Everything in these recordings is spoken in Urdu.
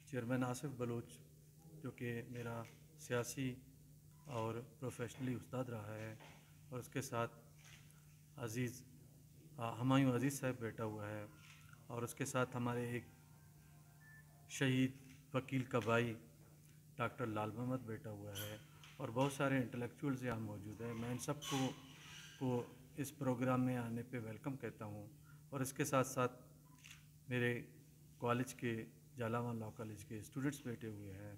چیئرمین آصف بلوچ جو کہ میرا سیاسی اور پروفیشنلی استاد رہا ہے، اور اس کے ساتھ عزیز ہمایوں عزیز صاحب بیٹھا ہوا ہے، اور اس کے ساتھ ہمارے ایک شہید وکیل کا بھائی ڈاکٹر لال محمد بیٹھا ہوا ہے، اور بہت سارے انٹلیکچوئلز یہاں موجود ہیں۔ میں ان سب کو اس پروگرام میں آنے پہ ویلکم کہتا ہوں، اور اس کے ساتھ ساتھ میرے کالج کے جالاون لاء کالج کے اسٹوڈنٹس بیٹھے ہوئے ہیں،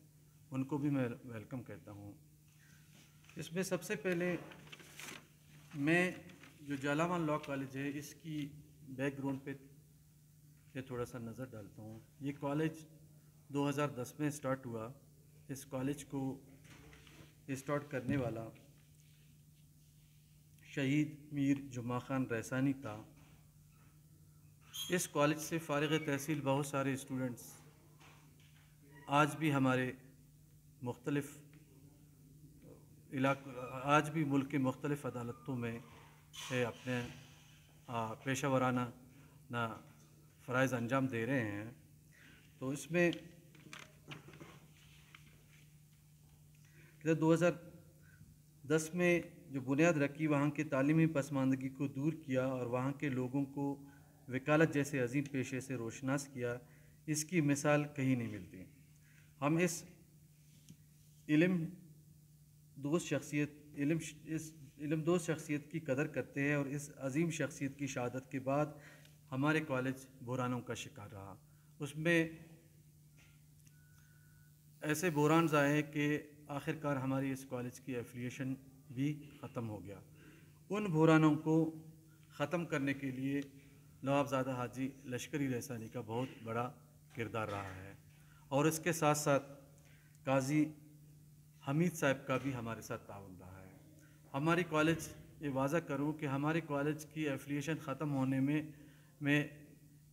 ان کو بھی میں ویلکم کہتا ہوں۔ اس میں سب سے پہلے میں جو جالاون لاء کالج ہے اس کی بیک گراؤنڈ پہ تھوڑا سا نظر ڈالتا ہوں۔ یہ کالج 2010 میں اسٹارٹ ہوا۔ اس کالج کو اسٹارٹ کرنے والا شہید میر جمعہ خان رحسانی تھا۔ اس کالج سے فارغ تحصیل بہت سارے اسٹوڈنٹس آج بھی ہمارے مختلف آج بھی ملک کے مختلف عدالتوں میں اپنے پیشہ ورانہ فرائض انجام دے رہے ہیں۔ تو اس میں 2010 میں جو بنیاد رکھی، وہاں کے تعلیمی پسماندگی کو دور کیا اور وہاں کے لوگوں کو وکالت جیسے عظیم پیشے سے روشناس کیا، اس کی مثال کہیں نہیں ملتی۔ ہم اس علم دوست شخصیت کی قدر کرتے ہیں، اور اس عظیم شخصیت کی شہادت کے بعد ہمارے کالج بحرانوں کا شکار رہا۔ اس میں ایسے بحرانز آئے کہ آخرکار ہماری اس کالج کی ایفیلیشن بھی ختم ہو گیا۔ ان بحرانوں کو ختم کرنے کے لیے نوابزادہ حاجی لشکری رحسانی کا بہت بڑا کردار رہا ہے، اور اس کے ساتھ ساتھ قاضی حمید صاحب کا بھی ہمارے ساتھ تعاون رہا ہے۔ ہماری کالج، یہ واضح کروں کہ ہمارے کالج کی ایفیلیشن ختم ہونے میں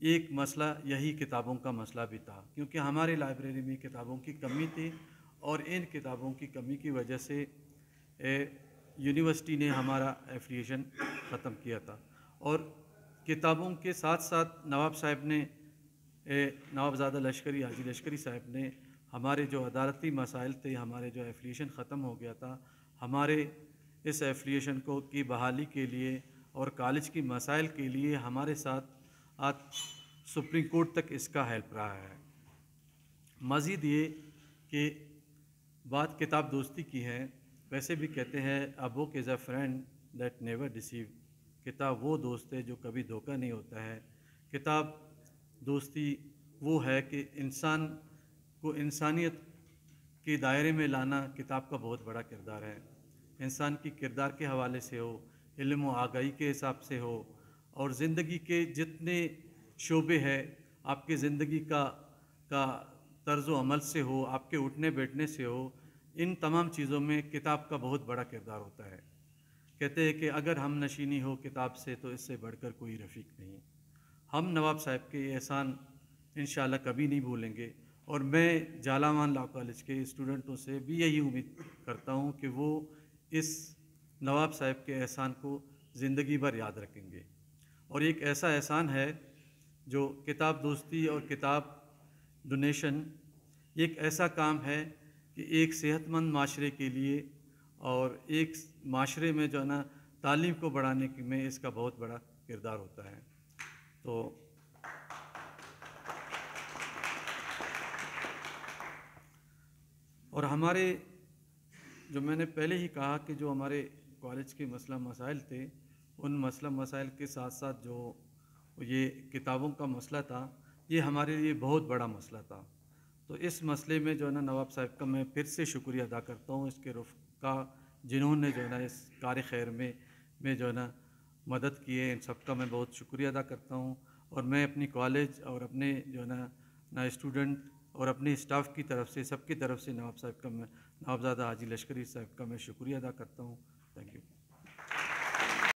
ایک مسئلہ یہی کتابوں کا مسئلہ بھی تھا، کیونکہ ہماری لائبریری میں کتابوں کی کمی تھی، اور ان کتابوں کی کمی کی وجہ سے یونیورسٹی نے ہمارا ایفیلیشن ختم کیا تھا۔ اور کتابوں کے ساتھ ساتھ نوابزادہ لشکری حاجی لشکری صاحب نے ہمارے جو عدالتی مسائل تھے، ہمارے جو ایفیلیشن ختم ہو گیا تھا، ہمارے اس ایفیلیشن کی بحالی کے لیے اور کالج کی مسائل کے لیے ہمارے ساتھ آج سپریم کورٹ تک اس کا ہیلپ رہا ہے۔ مزید یہ کہ بات کتاب دوستی کی ہے، ویسے بھی کہتے ہیں a book is a friend that never deceive, کتاب وہ دوست ہے جو کبھی دھوکہ نہیں ہوتا ہے۔ کتاب دوستی وہ ہے کہ انسان کو انسانیت کے دائرے میں لانا کتاب کا بہت بڑا کردار ہے۔ انسان کی کردار کے حوالے سے ہو، علم و آگاہی کے حساب سے ہو، اور زندگی کے جتنے شعبے ہیں، آپ کے زندگی کا طرز و عمل سے ہو، آپ کے اٹھنے بیٹھنے سے ہو، ان تمام چیزوں میں کتاب کا بہت بڑا کردار ہوتا ہے۔ کہتے ہیں کہ اگر ہم نشینی ہو کتاب سے تو اس سے بڑھ کر کوئی رفیق نہیں۔ ہم نواب صاحب کے احسان انشاءاللہ کبھی نہیں بھولیں گے، اور میں جالاون لاء کالج کے اسٹوڈنٹوں سے بھی یہی امید کرتا ہوں کہ وہ اس نواب صاحب کے احسان کو زندگی بھر یاد رکھیں گے۔ اور ایک ایسا احسان ہے جو کتاب دوستی اور کتاب ڈونیشن، ایک ایسا کام ہے کہ ایک صحت مند معاشرے کے لیے اور ایک معاشرے میں جو ہے نا تعلیم کو بڑھانے میں اس کا بہت بڑا کردار ہوتا ہے۔ تو اور ہمارے جو میں نے پہلے ہی کہا کہ جو ہمارے کالج کے مسئلہ مسائل تھے، ان مسئلہ مسائل کے ساتھ ساتھ جو یہ کتابوں کا مسئلہ تھا، یہ ہمارے لیے بہت بڑا مسئلہ تھا۔ تو اس مسئلے میں جو ہے نا نواب صاحب کا میں پھر سے شکریہ ادا کرتا ہوں، اس کے رفقا جنہوں نے جو ہے نا اس کار خیر میں جو ہے نا مدد کی ہے، ان سب کا میں بہت شکریہ ادا کرتا ہوں۔ اور میں اپنی کالج اور اپنے جو ہے نا اسٹوڈنٹ اور اپنے اسٹاف کی طرف سے، سب کی طرف سے نوابزادہ حاجی لشکری صاحب کا میں شکریہ ادا کرتا ہوں۔ Thank you.